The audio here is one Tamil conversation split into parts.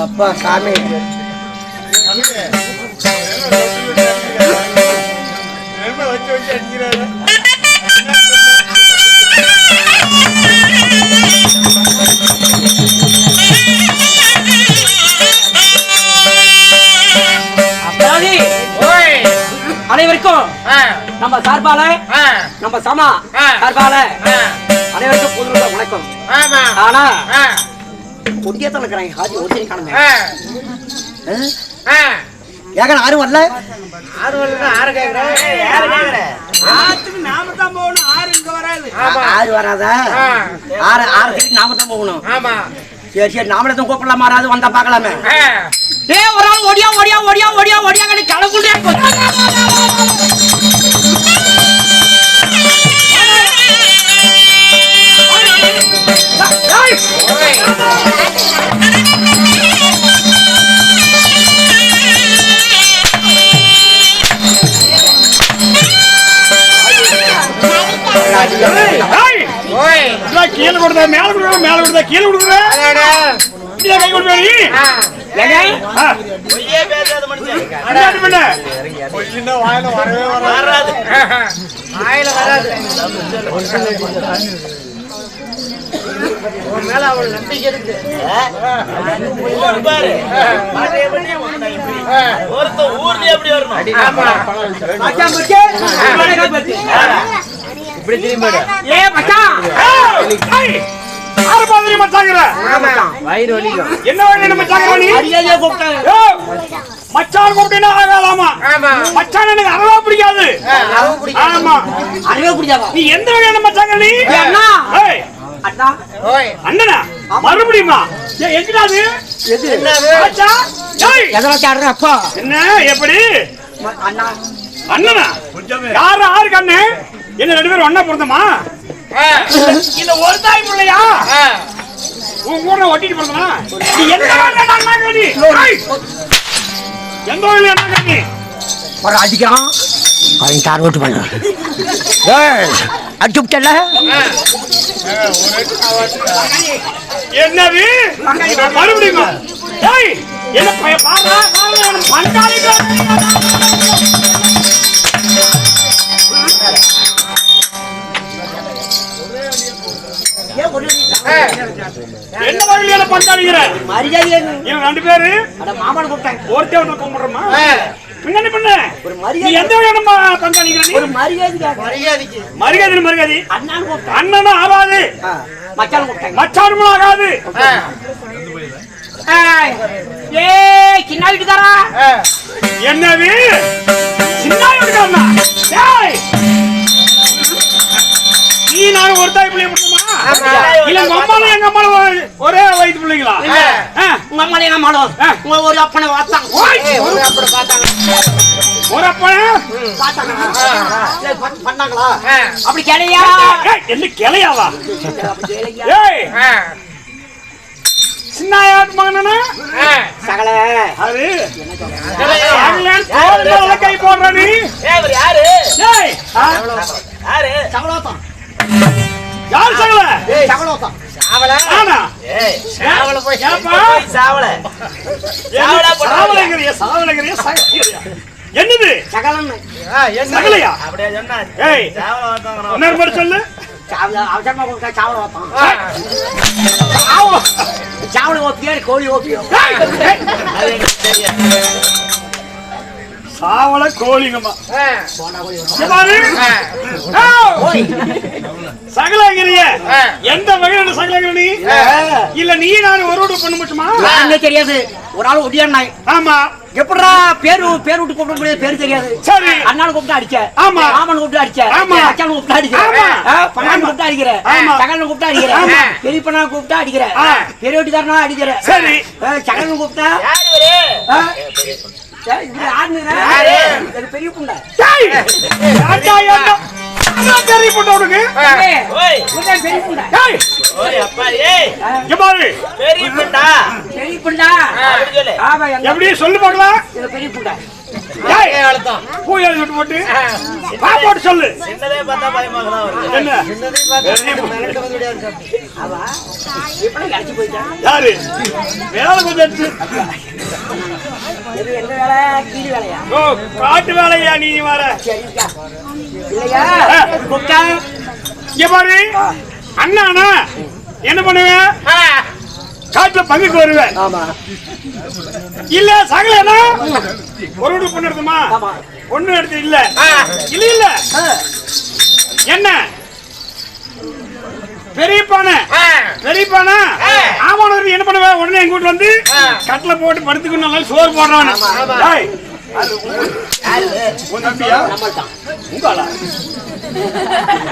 அப்பா சாமி அனைவருக்கும் நம்ம சார்பால நம்ம சமா சார்பால அனைவருக்கும் புது வணக்கம். ஆனா கொடியத்தான் இருக்கிறாங்க ஹாஜி ஒருத்தரை காணுமே. ஏகன ஆறு வரல ஆறு கேக்குற ஆத்துக்கு நாம தான் போகணும். ஆறு இங்க வராது. ஆறு வராதா? ஆறு ஆறு நாம தான் போகணும். ஆமா சரி சரி நாமளே தான் கூப்பிடலாம். மாறாது வந்தா பாக்கலாமே. டேய் ஒரு ஆள் ஓடியா ஓடியா ஓடியா ஓடியா ஓடியா கடி கலக்குண்டே கீழே கொடுத்தா மேல கொடுத்தா மேல கொடுத்தா கீழே கொடுத்தா கை கொடுப்பா நீ உன் மேல அவள் நம்பிக்கை இருக்கு. பாரு ஒருத்த ஊர்ல எப்படி வரணும். இப்படி திரும்பி ஏ மச்சான் யாரு மாதிரி மச்சாங்கற வயிறு வலிக்கும். என்ன வேணும் மச்சாங்கற நீ அரியாலே கூப்பிட்டாங்க. மச்சான் கூப்பிட்டா ஆகலாமா? மச்சான் எனக்கு அறவே பிடிக்காது. ஆமா அரிவே பிடிக்காதா? நீ எந்த வகையான மச்சாங்கற நீ? அண்ணா ஏய் அண்ணா ஓய் அண்ணனா மறுபடியுமா? எங்கடா அது? எது மச்சான் ஏய் எதனா சாடுற அப்பா என்ன எப்படி அண்ணா அண்ணனா யாரு கண்ணு? என்ன ரெண்டு பேரும் ஒண்ணா பிறந்தமா? இந்த ஒரு தாய் பிள்ளையா? உன் கூட ஒட்டிட்டு பிறந்தனா? நீ எந்த வகையான அண்ணா நீ? எந்த வகையான அண்ணா நீ? ஒரு அடிக்கிறான் அவன் சார் ஓட்டு பண்ண அடிச்சு விட்டல என்னது மறுபடியும் ஏய் என்ன பாருடா பாருடா பண்டாளி என்ன வகையான பண்டாளிங்கிற? மரியாதை இவன் ரெண்டு பேரு மாமன் கூப்பிட்டாங்க. ஒருத்தே ஒருத்தர் கும்பிடுறோமா? பின்னாடி பண்ண ஒரு நீ மரியாதை எந்த வகையான பண்டாளிங்கிற நீ? ஒரு மரியாதைக்காக மரியாதைக்கு மரியாதை மரியாதை அண்ணான்னு கூப்பிட்டாங்க. அண்ணனும் ஆகாது மச்சான் கூப்பிட்டாங்க. மச்சானும் ஆகாது. ஏ சின்ன வீட்டுக்காரா என்னது சின்ன வீட்டுக்காரனா? டேய் நீ நானும் ஒரு தாய் பிள்ளைய முடியுமா? இல்ல உங்க அம்மாவும் எங்க அம்மாவும் ஒரே வயிற்று பிள்ளைங்களா? உங்க அம்மா எங்க மாடும் உங்க ஒரு அப்பனை வாத்தாங்க ஒரு அப்படி பார்த்தாங்க. ஒரு அப்பன பண்ணாங்களா? அப்படி கேளையா என்ன கிளையாவா? ஏய் சின்னாயாட்டு மகனா? சகல அது கை போடுற நீ? யாரு ஏய் யாரு சகலோத்தம் யார் சகல? சகலோத்தம் சாவல ஆனா சாவல போய் ஏப்பா? சாவல சாவலங்கறியா சாவலங்கறியா சாவலங்கறியா என்னது சகலன்னு சகலையா? அப்படியே சொன்னா ஏய் சாவல வந்தாங்க. இன்னொரு மாதிரி சொல்லு. அவசரமா கொடுத்தா சாவல ஓத்தம் ஆவோ. சாவல ஓப்பியா கோழி ஓப்பியோ அது எனக்கு தெரியாது. சாவல கோழிங்கம்மா சகலங்கிறிய எந்த வகையான சகலங்கிற நீ? இல்ல நீ நான் ஒரு வீடு பண்ண முடியுமா? என்ன தெரியாது ஒரு ஆள் ஒடியாண்டாய். ஆமா எப்படா பேரு விட்டு கூப்பிட முடியாது. பேரு தெரியாது. சரி அண்ணான்னு கூப்பிட்டு அடிச்ச. ஆமா. மாமன் கூப்பிட்டு அடிச்ச. ஆமா. மச்சான் கூப்பிட்டு அடிச்ச. ஆமா. பண்ணான்னு கூப்பிட்டு அடிக்கிற. ஆமா. சகலன்னு கூப்பிட்டு அடிக்கிற. ஆமா. பெரியப்பனா கூப்பிட்டு அடிக்கிற. பெரிய வீட்டுக்காரனா அடிக்கிற. சரி. சகலன்னு கூப்பிட்டா யாரு இவரு? இப்படி ஆடுனுங்க. யாரு? இது பெரிய புண்டை. டேய் ஏண்டா ஏண்டா நான் தெரிய போட்ட உனக்கு? ஓய் இவன் பெரிய புண்டை. டேய் ஓய் அப்பா ஏய் இங்க பாரு பெரிய புண்டா பெரிய புண்டை. அப்படி சொல்லு. ஆமா எங்க எப்படி சொல்லு பார்க்கலாம். இது பெரிய புண்டை. டேய் அழுத்தம் பூ எழுதி விட்டு போட்டு வா போட்டு சொல்லு. சின்னதே பார்த்தா பயமாக தான் வருது. என்ன சின்னதே பார்த்தா மிரட்ட வந்து விடாது. அவா இப்படி அடிச்சு போயிட்டான். யாரு வேலை கொஞ்சம் எடுத்து. இது எந்த வேலை? கீழ் வேலையா? ஓ காட்டு வேலையா நீ வர? சரிக்கா. இல்லையா கூப்பிட்டா இங்க பாரு அண்ணானா என்ன பண்ணுவேன்? காட்டுல பங்குக்கு வருவேன். ஆமா இல்ல சகலனா ஒரு வீடு பொண்ணு எடுத்துமா? ஆமா. பொண்ணு எடுத்து இல்ல இல்ல இல்ல என்ன பெரியப்பான ஆமா என்ன பண்ணுவேன்? உடனே எங்க வீட்டுல வந்து கட்டில போட்டு படுத்துக்கணும் நல்லா சோறு போடுறான். உன் தம்பியா? நம்மள்தான். உங்களா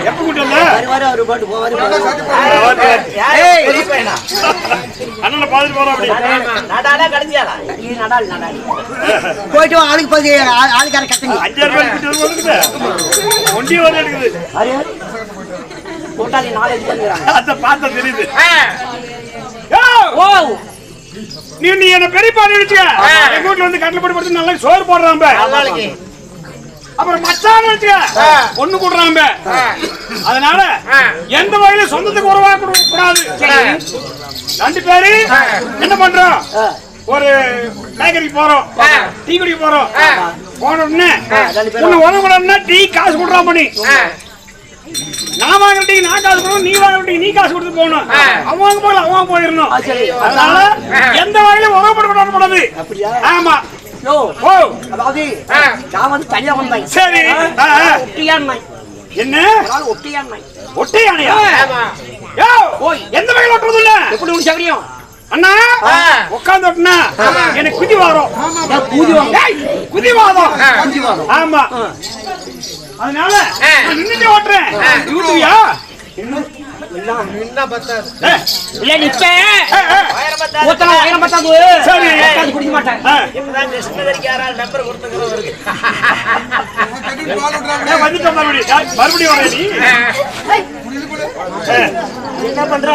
எப்ப கூட்டு வந்த? வருவாரு அவரு பாட்டு போவாரு. யாரு பெரிய பையனா? அண்ணனை பாத்துட்டு போறோம் அப்படி. நடாடா கடைசியாடா? இது நடால் நடால். போயிட்டு வா, ஆளுக்கு போய் ஆளுக்கார கட்டுங்க. 5000 ரூபாய் கூட்டு வந்து ஒண்டி வர எடுக்குது. அரே கூட்டாளி 4 பண்ணுறாங்க. அத பார்த்தா தெரியுது. ஓ நீ என்ன பெரியப்பா நினைச்ச? எங்க வீட்டுல வந்து கட்டில போட்டு படுத்து நல்லா சோறு போடுறான். நாளைக்கு அப்புறம் மச்சான் நினைச்ச ஒண்ணு கூடுறான். அதனால எந்த வகையில சொந்தத்துக்கு உறவா கூடாது. ரெண்டு பேரு என்ன பண்றோம்? ஒரு பேக்கரிக்கு போறோம், டீ குடிக்க போறோம். போன உடனே ஒண்ணு உதவுனா டீ காசு கொடுறான் பண்ணி நான் வாங்கிட்டு நான் காசு கொடுக்கணும், நீ வாங்கிட்டு நீ காசு கொடுத்து போகணும். அவங்க போகல, அவங்க போயிடணும். அதனால எந்த வகையிலும் உறவுப்படக்கூடாது. ஆமா. ஓ அதாவது நான் வந்து தனியா வந்தேன். சரி. ஒட்டியான் நாய். என்ன ஒட்டியான் நாய்? ஒட்டையானையா? எந்த வகையில் ஒட்டுறது இல்ல? எப்படி உனக்கு சௌகரியம்? அண்ணா உட்கார்ந்து ஒட்டினா எனக்கு குதி வாரம். குதி வாதம். ஆமா. அதனால நான் நின்னுட்டு ஓட்டுறேன். ஊத்துவியா? இல்ல நிப்ப ஊத்தலாம் வயிறம் பத்தாது. சரி குடிக்க மாட்டேன். இப்பதான் கிருஷ்ணகிரிக்கு யாரால் நம்பர் கொடுத்துக்கிறவருக்கு வந்துட்டோம் மறுபடியும் வர நீ என்ன பண்ற?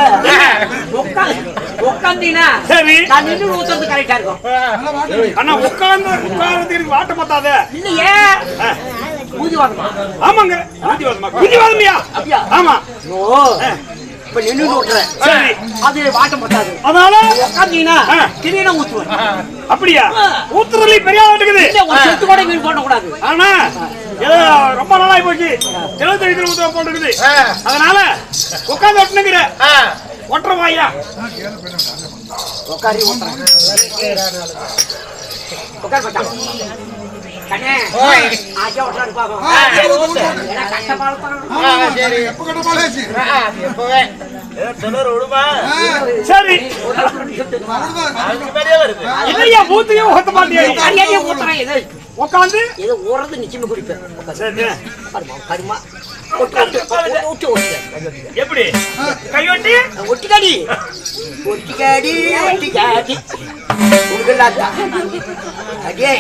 உட்காந்தீங்கன்னா சரி நான் நின்று ஊத்துறது கரெக்டா இருக்கும். அண்ணா உட்கார்றதுக்கு வாட்ட பத்தாத. இல்லையே ஊதிவாதமா? ஆமாங்க ஊதிவாதமியா? அப்படியா? ஆமா. ஓ இப்ப நின்று ஓட்டுறேன். சரி அது வாட்டம் பத்தாது. அதனால உட்காந்தீங்கன்னா திடீர்னு ஊத்துவேன். அப்படியா? ஊத்துறதுல பெரிய ஆள் இருக்குது. ஒரு செத்து கூட மீன் போட கூடாது. ஆனா ஏதோ ரொம்ப நாளாய் போச்சு. 75 ஊத்துவ போட்டுருக்குது. அதனால உட்கார்ந்து ஒட்டுனுங்கிற ஒட்டுற வாயா உட்காரி ஓட்டுறேன். உட்கார் பட்டான் கண்ணே ஆச்சா ஓட்டுறாரு பாப்போம். கஷ்டப்பாடு சரி சரி அதுக்கு மேலேயே வருது. இல்லையா ஊத்துக்கே ஊத்த மாட்டியா? ஊத்துறேன். இது உட்காந்து இது ஓடுறது நிச்சயமா குடிப்பேன். சரி கருமா எப்படி கையொட்டி ஒட்டிக்காடி ஒட்டிக்காடி ஒட்டிக்காடி உங்களாத்தா அடே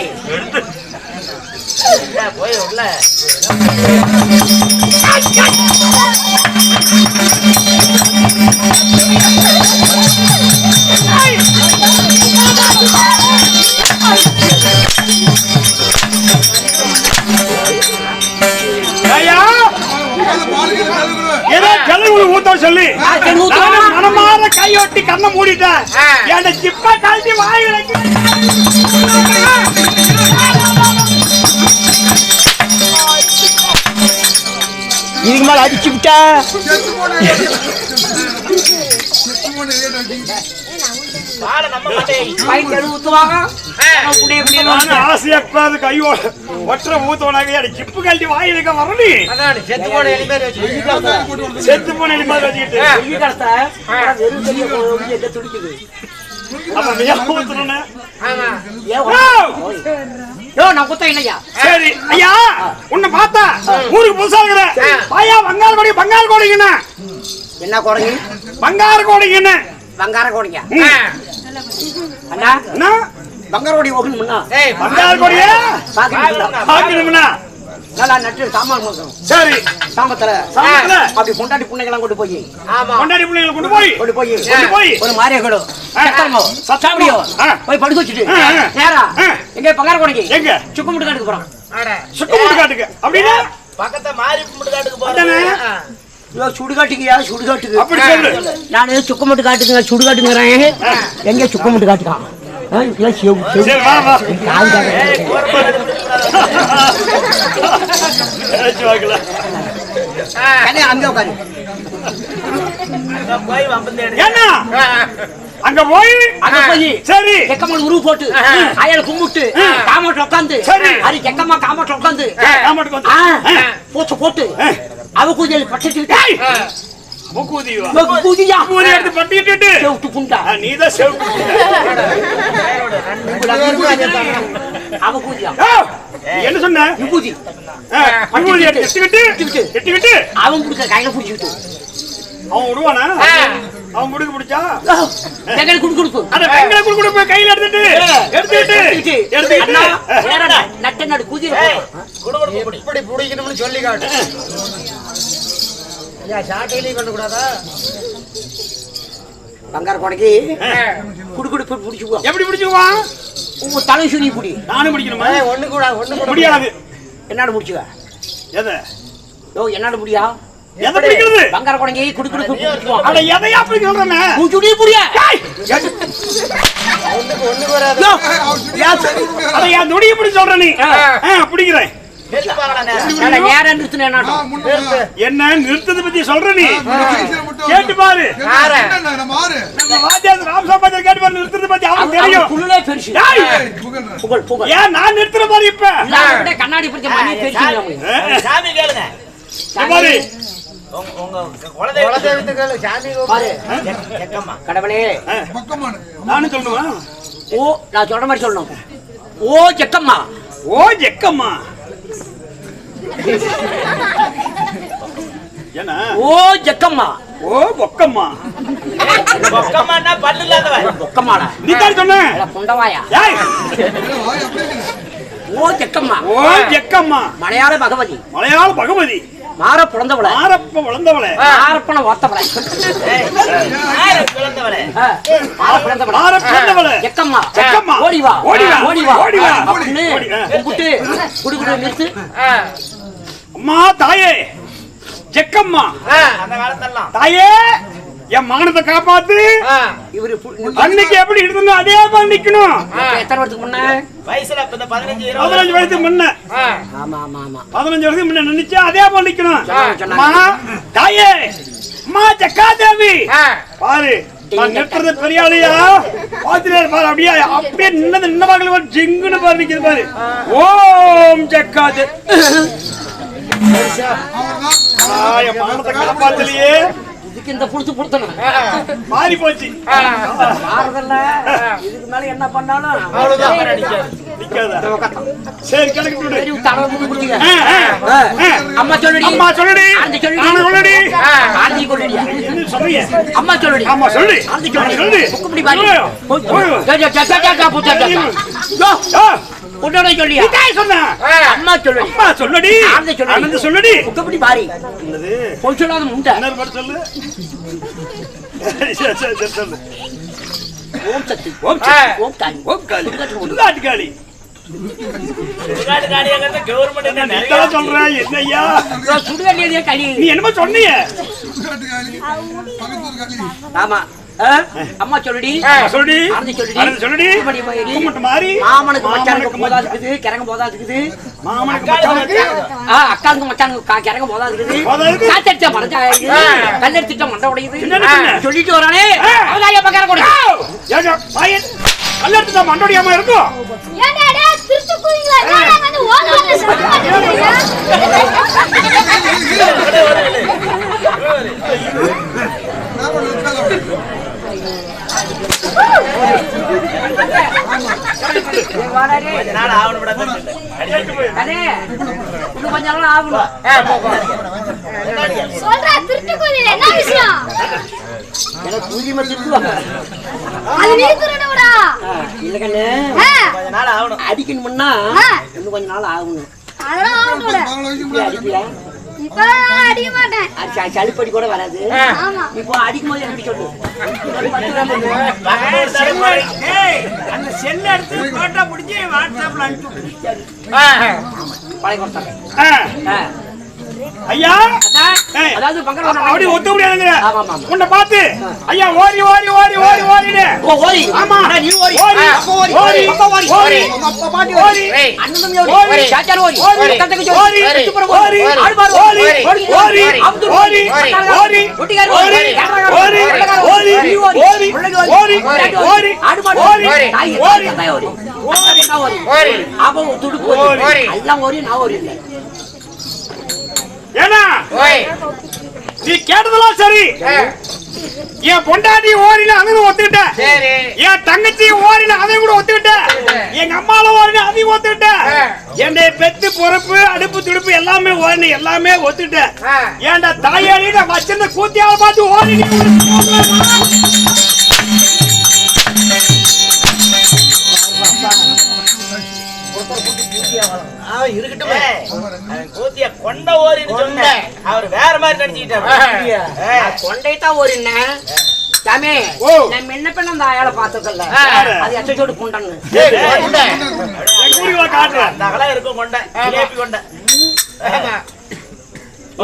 போய் உள்ள ஏதோ கழுவு ஊத்த சொல்லி மனமாற கையொட்டி கண்ணை மூடிட்டேன். என் சிப்ப கழட்டி வாயில இதுக்கு மேல அடிச்சு விட்டா ஆசையா கையோட ஒற்ற ஊத்தவனாக எனக்கு சிப்பு கழட்டி வாயிலுக்க வரணும். செத்து போன எலி மாதிரி வச்சுக்கிட்டு சரி ஐயா உன்னை பார்த்தா ஊருக்கு புதுசா இருக்கிற பாயா பங்காள கோடி பங்காள கோடிங்கண்ணா. என்ன கோடைங்க? பங்கார கோடிங்கண்ணா. பங்கார கோடிங்க அண்ணா அண்ணா பங்கார கோடி ஓகணும்னா பங்கார கோடியா பாக்கணும்னா நல்லா நட்டு சாமான் கொடுக்கணும். சரி சாமத்துல சாமத்துல அப்படி பொண்டாட்டி புண்ணைகளாம் கொண்டு போய் கொண்டாடி பிள்ளைங்களை கொண்டு போய் ஒரு மாரியா கொடு சாப்பிடியோ போய் படுக்க வச்சுட்டு நேரா எங்க பங்கார கோடிக்கு எங்க சுக்குமுட்டு காட்டுக்கு போறோம். சுக்குமுட்டு காட்டுக்கு அப்படின்னா பக்கத்தை மாறி காட்டுக்கு போறேன். சுடுகாட்டுக்குயா சுடுகாட்டுக்கு அப்படி சொல்லு. நான் சுக்குமுட்டு காட்டுங்க சுடுகாட்டுங்கிறேன். எங்க சுக்குமுட்டு காட்டுக்கான் சரி வா வா அங்க உட்காரு என்ன அங்க போய் சரி செக்கம்மா உருவு போட்டு அயல கும்பிட்டு காமோட்டில் உட்காந்து அது செக்கம்மா காமோட்டில் உட்காந்து போச்சு போட்டு அவ கூதியில் பட்டுட்டு என்ன சொன்ன அவன் குடுக்க கையில புடிச்சுக்கிட்டு அவன் விடுவானா? அவன் முடிக்க பிடிச்சா குடுப்பு கையில எடுத்துட்டு நட்ட நடு கூதி இப்படி பிடிக்கணும்னு சொல்லி காட்டு. சாட்டையிலையும் கொண்டு கூடாதா? பங்கார கொடைக்கு குடுக்குடுப்பு பிடிச்சுக்குவோம். எப்படி பிடிச்சுக்குவான்? உங்க தலை சுனி பிடி. நானும் பிடிக்கணுமா? ஒண்ணு கூட முடியாது. என்னோட முடிச்சுக்க எதை? என்னோட முடியா? எதை பிடிக்கிறது? பங்கார கொடைக்கு குடுக்குடுப்பு பிடிச்சுக்குவோம். அட எதையா அப்படி சொல்றேன்? சுடி புடியா? ஒண்ணு வராது. அட யா நொடி எப்படி சொல்ற நீ? பிடிக்கிறேன். நேரம் நிறுத்தினேன். என்ன நிறுத்தத்தை பத்தி சொல்ற நீ கேட்டு பாரு. நம்ம வாத்தியார் ராமசாமி கேட்டு பாரு நிறுத்தத்தை பத்தி அவனுக்கு தெரியும். புல்லே பெருசு. புகழ் புகழ். ஏன் நான் நிறுத்துற மாதிரி இப்ப கண்ணாடி பிடிச்ச மணி பெருசு. சாமி கேளுங்க. பாரு உங்க குலதெய்வத்துக்கு கேளு. சாமி பாரு. ஜக்கம்மா. கடவுளே. நானும் சொல்லணுமா? ஓ நான் சொல்ற மாதிரி சொல்லணும். ஓ ஜக்கம்மா. ஓ ஜக்கம்மா. என்ன? ஓ ஜக்கம்மா. ஓ பொக்கம்மா. பொக்கம்மான்னா பல்லு இல்லாதவன். பொக்கம்மாடா. நீ தான் சொன்ன. புண்டவாயா. ஏய். ஓ ஜக்கம்மா. ஓ ஜக்கம்மா. மலையாள பகவதி. மலையாள பகவதி. மாற பிறந்தவள. மாரப்ப வளர்ந்தவளே. மாரப்பன ஓத்தவள. யாரு பிறந்தவளே? மாற பிறந்தவள. மார பிறந்தவளே. ஜக்கம்மா. ஜக்கம்மா. ஓடி வா. ஓடி வா. ஓடி வா. ஓடி வா. அப்படின்னு கும்பிட்டு குடுகுடு நிறுத்து. அம்மா தாயே ஜக்கம்மா. அந்த காலத்தெல்லாம் தாயே என் மானத்தை காப்பாத்து. இவரு அன்னைக்கு எப்படி இருந்தோ அதே மாதிரி நிக்கணும். எத்தனை வருஷத்துக்கு முன்ன? வயசுல இப்ப 15 15 வயசுக்கு முன்ன. ஆமா ஆமா ஆமா. 15 வருஷத்துக்கு முன்ன நினைச்சு அதே மாதிரி நிக்கணும். சொன்னாங்க. அம்மா தாயே அம்மா ஜக்காதேவி பாரு நான் நிற்கிறது பெரிய ஆளியா பாத்திரர் பாரு அப்படியே அப்படியே நின்னவாங்கல ஒரு ஜிங்குன்னு பாரு நிக்குது பாரு. ஓம் ஜக்காதே என் மானத்தை காப்பாத்தலையே. இதுக்கு இந்த புடிச்சு புடுத்தணும். மாறி போச்சு. மாறதல்ல. இதுக்கு மேல என்ன பண்ணாலும் நிக்காத. சரி கிளம்பி விடு. சரி தலை முடி புடிங்க. அம்மா சொல்லுடி. அம்மா சொல்லுடி. ஆந்தி சொல்லுடி. நான் சொல்லுடி. ஆந்தி சொல்லுடியா. என்ன சொல்றியே? அம்மா சொல்லுடி. அம்மா சொல்லு. ஆந்தி சொல்லுடி. சொல்லுடி. புக்குடி பாடி. யோ உடனே சொல்லியா. நீ சொன்ன. அம்மா சொல்லுடி. அம்மா சொல்லுடி. ஆந்தி சொல்லுடி. ஆனந்த சொல்லுடி. புக்குடி பாடி. என்னது? போய் சொல்லாத முண்டை. என்ன பாட்டு சொல்லு. சரி சொல்லு. ஓம் சக்தி. ஓம் சக்தி. ஓம் காளி. ஓம் காளி. சுடுகாட்டுக்காளி. சுடுகாட்டுக்காளியாங்கிறது கவர்மெண்ட் என்ன நிறைய நீதான் சொல்ற என்னய்யா? சுடுகாட்டிலே களி. நீ என்னமோ சொன்னியே. ஆமா. அம்மா சொல்லுடி. சொல்லுடி. ஆந்தி சொல்லுடி. ஆனந்த சொல்லுடி. கும்பிட்டு மாறி. மாமனுக்கு மச்சானுக்கு போதா இருக்குது. கிறங்க போதா இருக்குது. மாமனுக்கு மச்சானுக்கு. அக்கானுக்கு மச்சானுக்கு கிறங்க போதா இருக்குது. போதா இருக்குது. காத்தடிச்சா மறைஞ்சா கல்லெடுத்துட்டா மண்டை உடையுது. என்ன? சொல்லிட்டு வரானே அவதாய பக்கற கொடு. ஏங்க பையன் கல்லெடுத்தா மண்டோடியாம இருக்கும். ஏண்டா திருட்டு குயிங்களா என்னடா வந்து ஓடுறீங்க சொல்ல மாட்டீங்க. கொஞ்ச நாள் ஆவணும் விட அடே இன்னும் கொஞ்ச நாள் ஆகணும். சொல்றா திருட்டு குயிங்களா என்ன விஷயம்? எனக்கு புரியுமா திட்டுவாங்க. அது நீ திருடுடா. இல்ல கண்ணு கொஞ்ச நாள் ஆவணும். அடிக்கணும்னா இன்னும் கொஞ்ச நாள் ஆகணும். அதெல்லாம் ஆகணும்டா. அடிப்பியா? இப்ப அடிக்க மாட்டேன். சளிப்படி கூட வராது. ஆமா. இப்போ அடிக்கும் போது எப்படி சொல்லு. அந்த செல்ல எடுத்து போட்டோ பிடிச்சி வாட்ஸ்அப்ல அனுப்பிச்சு. பழைய கொடுத்தாங்க. ஐயா அதாவது பங்கர அப்படி ஒத்த முடியாதுங்க. ஆமா ஆமா. உன்னை பார்த்து ஐயா ஓடி ஓடி ஓடி ஓடி ஓடினே. ஓ ஓடி. ஆமா நீ ஓடி. ஓடி அப்பா ஓடி. ஓடி அப்பா ஓடி. ஓடி அப்பா பாட்டி ஓடி. அண்ணன் தம்பி ஓடி. சாச்சார் ஓடி. தத்தக்கு ஓடி. சூப்பர் ஓடி. ஆழ்வார் ஓடி. ஓடி. அப்துல் ஓடி. ஓடி. ஒட்டிகார் ஓடி. ஓடி. ஓடி. ஓடி. ஓடி. ஓடி. ஆடுமாடு ஓடி. தாய் ஓடி. தாய் ஓடி. ஓடி. அப்போ துடுப்பு ஓடி. எல்லாம் ஓடி நான் ஓடி இல்லை. ஏனா நீ கேட்டதெல்லாம் சரி. என் பொண்டாட்டி ஓடின அதையும் ஒத்துக்கிட்ட. என் தங்கச்சி ஓடின அதையும் கூட ஒத்துக்கிட்ட. எங்க அம்மால ஓடின அதையும் ஒத்துக்கிட்ட. என்னுடைய பெத்து பொறுப்பு அடுப்பு துடுப்பு எல்லாமே ஓடின எல்லாமே ஒத்துக்கிட்ட. ஏன்டா தாயாடி நான் வச்சிருந்த கூத்தியால பார்த்து ஓடி கூத்திய கொண்ட ஓரின்னு சொன்னேன். அவர் வேற மாதிரி நடிச்சுக்கிட்டாரு. கொண்டைத்தான் ஓடின சாமி. நான் என்ன பண்ண அந்த ஆயால பார்த்ததில்ல. அது எச்சோடு புண்டன்னு காட்டுறேன். அந்த அகலா இருக்கும் கொண்ட ஜிலேபி கொண்ட.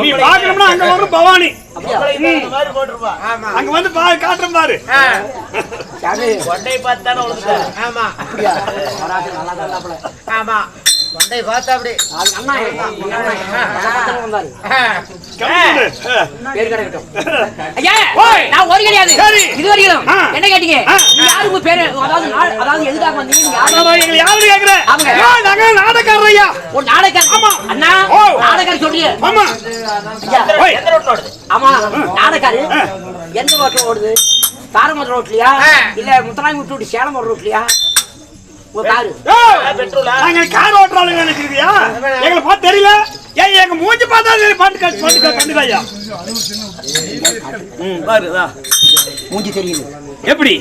நீ பாக்கணும்னா அங்க வந்து பவானி இந்த மாதிரி போட்டுருப்பா. அங்க வந்து பாரு காட்டுறேன் பாரு. சாமி கொண்டையை பார்த்து தானே உழுதுட்டாரு. அப்படியா வராது நல்லா தான். ஆமா கொண்டை பார்த்தா அப்படி அது அண்ணா பக்கத்துல வந்தாரு. கம்முனு. பேர் கிடைக்கட்டும். ஐயா ஓய். நான் ஒரு கிடையாது சரி. இது வரைக்கும் ஆ. என்ன கேட்டீங்க ஆ. நீங்க யாரு உங்க பேரு அதாவது எதுக்காக வந்தீங்க நீங்க யாரு? அதான் எங்களை யாரு கேக்குற? அவங்க. ஐயா, நாங்க நாடகக்காரர் ஐயா. ஒரு நாடகர். ஆமா. அண்ணா ஓ. நாடகர் சொல்றியே. ஆமா. ஐயா, ஓய். எந்த ரோட்ல ஓடுது ஆமா நாடகாரு எந்த ரோட்ல ஓடுது? தாரமங்கலம் ரோட்லயா இல்ல முத்தராமி விட்டு சேலம் ரோட்லயா? உங்க காரு ஏய், பெட்ரோலா நாங்க கார் ஓட்டுறாளுங்க நினைச்சிருக்கியா? எங்களை பார்த்து தெரியல. ஏய், எங்க மூஞ்சி பார்த்தா தெரியல. பாட்டு கண்டுதாயா? மூஞ்சி தெரியுது. எப்படி